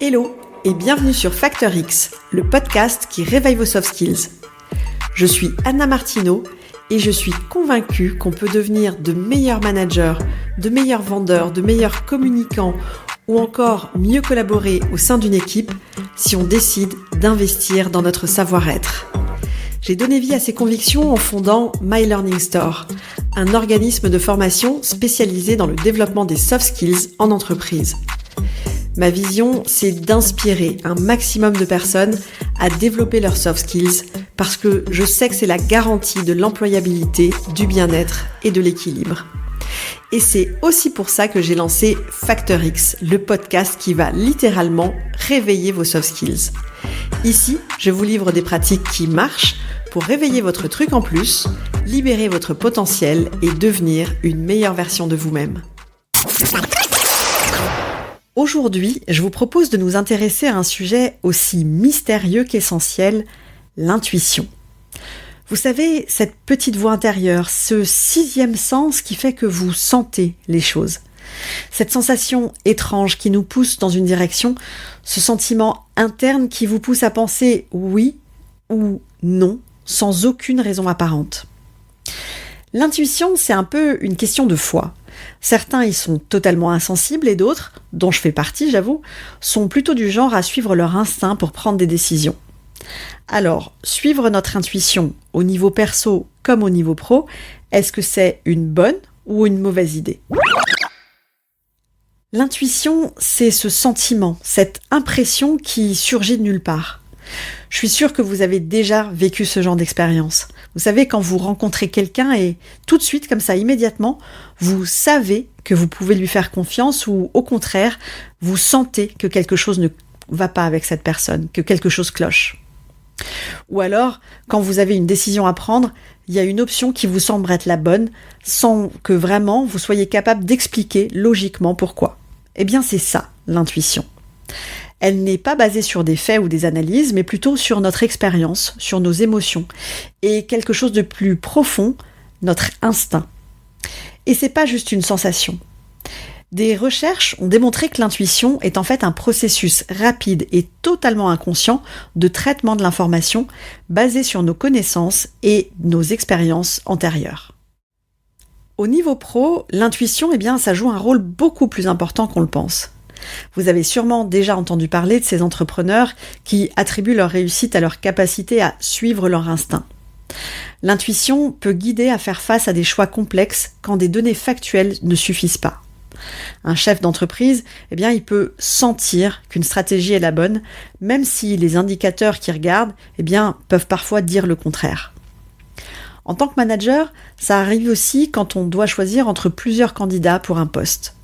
Hello et bienvenue sur Factor X, le podcast qui réveille vos soft skills. Je suis Anna Martineau et je suis convaincue qu'on peut devenir de meilleurs managers, de meilleurs vendeurs, de meilleurs communicants ou encore mieux collaborer au sein d'une équipe si on décide d'investir dans notre savoir-être. J'ai donné vie à ces convictions en fondant My Learning Store, un organisme de formation spécialisé dans le développement des soft skills en entreprise. Ma vision, c'est d'inspirer un maximum de personnes à développer leurs soft skills parce que je sais que c'est la garantie de l'employabilité, du bien-être et de l'équilibre. Et c'est aussi pour ça que j'ai lancé Factor X, le podcast qui va littéralement réveiller vos soft skills. Ici, je vous livre des pratiques qui marchent pour réveiller votre truc en plus, libérer votre potentiel et devenir une meilleure version de vous-même. Aujourd'hui, je vous propose de nous intéresser à un sujet aussi mystérieux qu'essentiel, l'intuition. Vous savez, cette petite voix intérieure, ce sixième sens qui fait que vous sentez les choses. Cette sensation étrange qui nous pousse dans une direction, ce sentiment interne qui vous pousse à penser oui ou non, sans aucune raison apparente. L'intuition, c'est un peu une question de foi. Certains y sont totalement insensibles et d'autres, dont je fais partie, j'avoue, sont plutôt du genre à suivre leur instinct pour prendre des décisions. Alors, suivre notre intuition au niveau perso comme au niveau pro, est-ce que c'est une bonne ou une mauvaise idée ? L'intuition, c'est ce sentiment, cette impression qui surgit de nulle part. Je suis sûre que vous avez déjà vécu ce genre d'expérience. Vous savez, quand vous rencontrez quelqu'un et tout de suite, comme ça, immédiatement, vous savez que vous pouvez lui faire confiance ou au contraire, vous sentez que quelque chose ne va pas avec cette personne, que quelque chose cloche. Ou alors, quand vous avez une décision à prendre, il y a une option qui vous semble être la bonne sans que vraiment vous soyez capable d'expliquer logiquement pourquoi. Eh bien, c'est ça, l'intuition. Elle n'est pas basée sur des faits ou des analyses, mais plutôt sur notre expérience, sur nos émotions, et quelque chose de plus profond, notre instinct. Et c'est pas juste une sensation. Des recherches ont démontré que l'intuition est en fait un processus rapide et totalement inconscient de traitement de l'information basé sur nos connaissances et nos expériences antérieures. Au niveau pro, l'intuition, ça joue un rôle beaucoup plus important qu'on le pense. Vous avez sûrement déjà entendu parler de ces entrepreneurs qui attribuent leur réussite à leur capacité à suivre leur instinct. L'intuition peut guider à faire face à des choix complexes quand des données factuelles ne suffisent pas. Un chef d'entreprise, il peut sentir qu'une stratégie est la bonne, même si les indicateurs qu'il regarde, peuvent parfois dire le contraire. En tant que manager, ça arrive aussi quand on doit choisir entre plusieurs candidats pour un poste.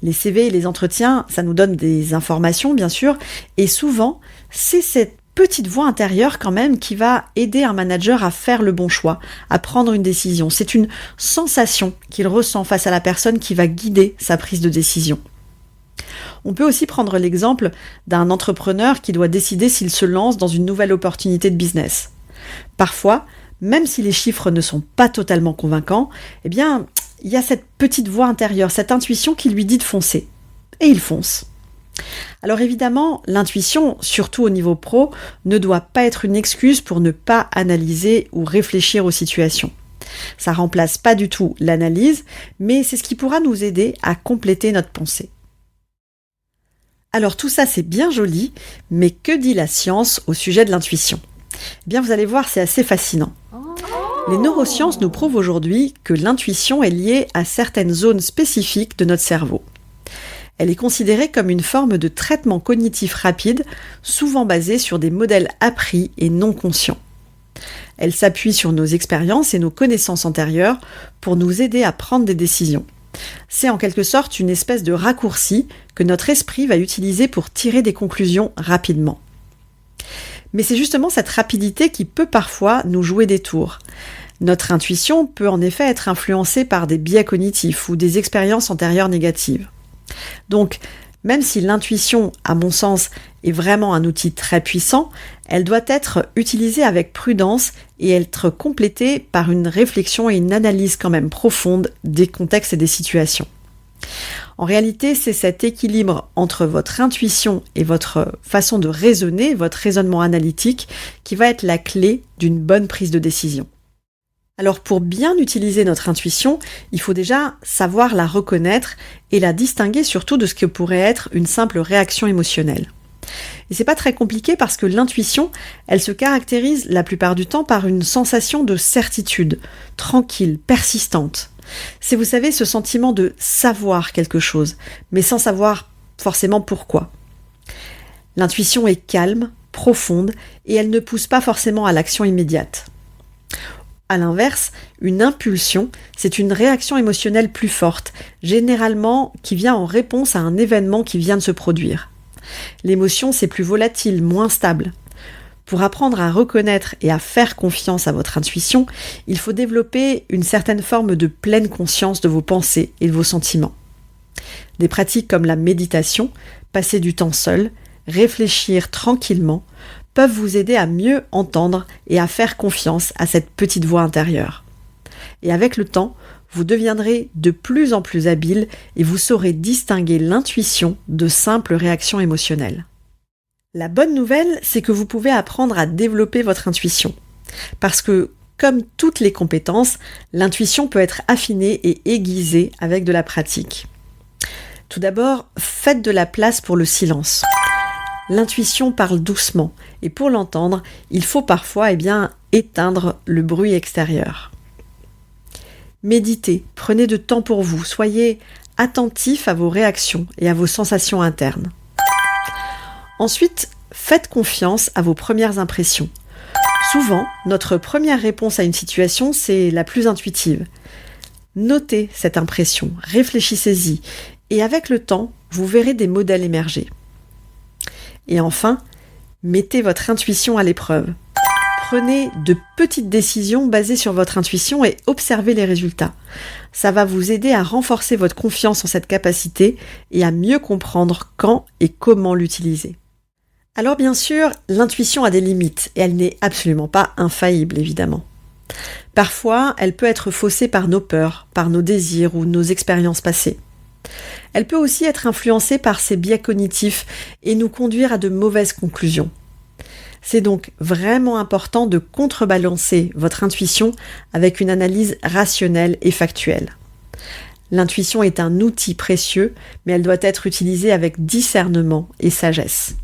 Les CV et les entretiens, ça nous donne des informations, bien sûr, et souvent, c'est cette petite voix intérieure quand même qui va aider un manager à faire le bon choix, à prendre une décision. C'est une sensation qu'il ressent face à la personne qui va guider sa prise de décision. On peut aussi prendre l'exemple d'un entrepreneur qui doit décider s'il se lance dans une nouvelle opportunité de business. Parfois, même si les chiffres ne sont pas totalement convaincants, il y a cette petite voix intérieure, cette intuition qui lui dit de foncer. Et il fonce. Alors évidemment, l'intuition, surtout au niveau pro, ne doit pas être une excuse pour ne pas analyser ou réfléchir aux situations. Ça remplace pas du tout l'analyse, mais c'est ce qui pourra nous aider à compléter notre pensée. Alors tout ça c'est bien joli, mais que dit la science au sujet de l'intuition ? Vous allez voir, c'est assez fascinant. Les neurosciences nous prouvent aujourd'hui que l'intuition est liée à certaines zones spécifiques de notre cerveau. Elle est considérée comme une forme de traitement cognitif rapide, souvent basé sur des modèles appris et non conscients. Elle s'appuie sur nos expériences et nos connaissances antérieures pour nous aider à prendre des décisions. C'est en quelque sorte une espèce de raccourci que notre esprit va utiliser pour tirer des conclusions rapidement. Mais c'est justement cette rapidité qui peut parfois nous jouer des tours. Notre intuition peut en effet être influencée par des biais cognitifs ou des expériences antérieures négatives. Donc, même si l'intuition, à mon sens, est vraiment un outil très puissant, elle doit être utilisée avec prudence et être complétée par une réflexion et une analyse quand même profonde des contextes et des situations. En réalité, c'est cet équilibre entre votre intuition et votre façon de raisonner, votre raisonnement analytique, qui va être la clé d'une bonne prise de décision. Alors pour bien utiliser notre intuition, il faut déjà savoir la reconnaître et la distinguer surtout de ce que pourrait être une simple réaction émotionnelle. Et c'est pas très compliqué parce que l'intuition, elle se caractérise la plupart du temps par une sensation de certitude, tranquille, persistante. C'est, vous savez, ce sentiment de savoir quelque chose, mais sans savoir forcément pourquoi. L'intuition est calme, profonde, et elle ne pousse pas forcément à l'action immédiate. À l'inverse, une impulsion, c'est une réaction émotionnelle plus forte, généralement qui vient en réponse à un événement qui vient de se produire. L'émotion, c'est plus volatile, moins stable. Pour apprendre à reconnaître et à faire confiance à votre intuition, il faut développer une certaine forme de pleine conscience de vos pensées et de vos sentiments. Des pratiques comme la méditation, passer du temps seul, réfléchir tranquillement, peuvent vous aider à mieux entendre et à faire confiance à cette petite voix intérieure. Et avec le temps, vous deviendrez de plus en plus habile et vous saurez distinguer l'intuition de simples réactions émotionnelles. La bonne nouvelle, c'est que vous pouvez apprendre à développer votre intuition. Parce que, comme toutes les compétences, l'intuition peut être affinée et aiguisée avec de la pratique. Tout d'abord, faites de la place pour le silence. L'intuition parle doucement, et pour l'entendre, il faut parfois éteindre le bruit extérieur. Méditez, prenez de temps pour vous, soyez attentif à vos réactions et à vos sensations internes. Ensuite, faites confiance à vos premières impressions. Souvent, notre première réponse à une situation, c'est la plus intuitive. Notez cette impression, réfléchissez-y, et avec le temps, vous verrez des modèles émerger. Et enfin, mettez votre intuition à l'épreuve. Prenez de petites décisions basées sur votre intuition et observez les résultats. Ça va vous aider à renforcer votre confiance en cette capacité et à mieux comprendre quand et comment l'utiliser. Alors bien sûr, l'intuition a des limites et elle n'est absolument pas infaillible, évidemment. Parfois, elle peut être faussée par nos peurs, par nos désirs ou nos expériences passées. Elle peut aussi être influencée par ses biais cognitifs et nous conduire à de mauvaises conclusions. C'est donc vraiment important de contrebalancer votre intuition avec une analyse rationnelle et factuelle. L'intuition est un outil précieux, mais elle doit être utilisée avec discernement et sagesse.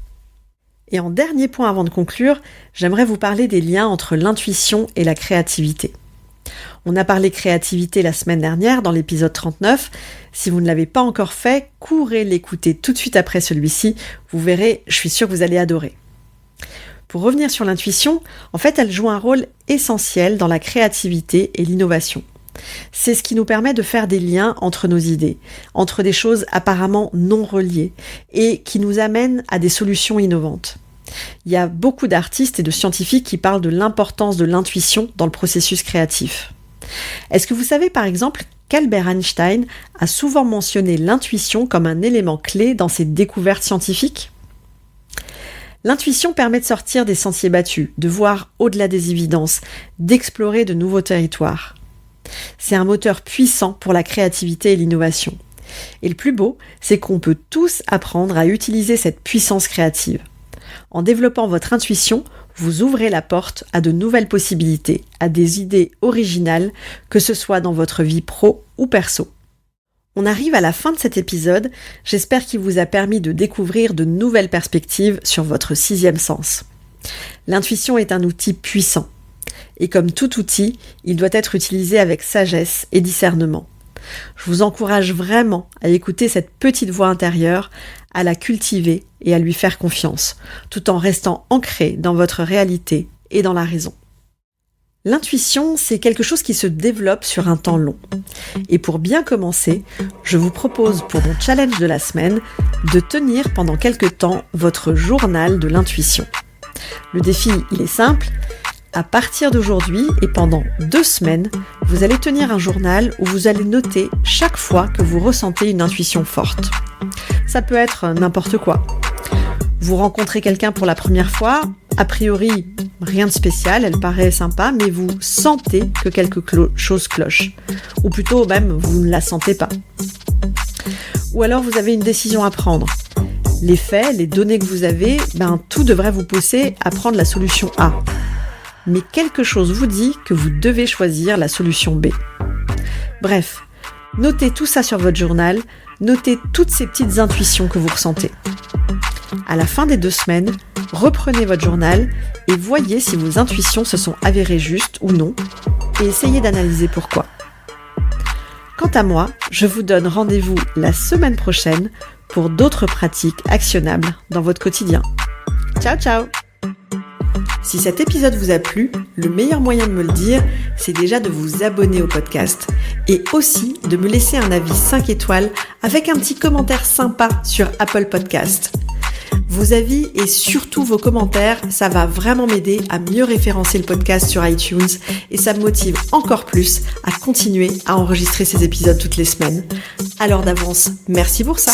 Et en dernier point avant de conclure, j'aimerais vous parler des liens entre l'intuition et la créativité. On a parlé créativité la semaine dernière dans l'épisode 39. Si vous ne l'avez pas encore fait, courez l'écouter tout de suite après celui-ci. Vous verrez, je suis sûre que vous allez adorer. Pour revenir sur l'intuition, en fait, elle joue un rôle essentiel dans la créativité et l'innovation. C'est ce qui nous permet de faire des liens entre nos idées, entre des choses apparemment non reliées, et qui nous amènent à des solutions innovantes. Il y a beaucoup d'artistes et de scientifiques qui parlent de l'importance de l'intuition dans le processus créatif. Est-ce que vous savez par exemple qu'Albert Einstein a souvent mentionné l'intuition comme un élément clé dans ses découvertes scientifiques ? L'intuition permet de sortir des sentiers battus, de voir au-delà des évidences, d'explorer de nouveaux territoires. C'est un moteur puissant pour la créativité et l'innovation. Et le plus beau, c'est qu'on peut tous apprendre à utiliser cette puissance créative. En développant votre intuition, vous ouvrez la porte à de nouvelles possibilités, à des idées originales, que ce soit dans votre vie pro ou perso. On arrive à la fin de cet épisode, j'espère qu'il vous a permis de découvrir de nouvelles perspectives sur votre sixième sens. L'intuition est un outil puissant. Et comme tout outil, il doit être utilisé avec sagesse et discernement. Je vous encourage vraiment à écouter cette petite voix intérieure, à la cultiver et à lui faire confiance, tout en restant ancré dans votre réalité et dans la raison. L'intuition, c'est quelque chose qui se développe sur un temps long. Et pour bien commencer, je vous propose pour mon challenge de la semaine de tenir pendant quelques temps votre journal de l'intuition. Le défi, il est simple. À partir d'aujourd'hui et pendant 2 semaines, vous allez tenir un journal où vous allez noter chaque fois que vous ressentez une intuition forte. Ça peut être n'importe quoi. Vous rencontrez quelqu'un pour la première fois, a priori rien de spécial, elle paraît sympa, mais vous sentez que quelque chose cloche. Ou plutôt même, vous ne la sentez pas. Ou alors vous avez une décision à prendre. Les faits, les données que vous avez, tout devrait vous pousser à prendre la solution A. Mais quelque chose vous dit que vous devez choisir la solution B. Bref, notez tout ça sur votre journal, notez toutes ces petites intuitions que vous ressentez. À la fin des 2 semaines, reprenez votre journal et voyez si vos intuitions se sont avérées justes ou non, et essayez d'analyser pourquoi. Quant à moi, je vous donne rendez-vous la semaine prochaine pour d'autres pratiques actionnables dans votre quotidien. Ciao ciao! Si cet épisode vous a plu, le meilleur moyen de me le dire, c'est déjà de vous abonner au podcast et aussi de me laisser un avis 5 étoiles avec un petit commentaire sympa sur Apple Podcast. Vos avis et surtout vos commentaires, ça va vraiment m'aider à mieux référencer le podcast sur iTunes et ça me motive encore plus à continuer à enregistrer ces épisodes toutes les semaines. Alors d'avance, merci pour ça.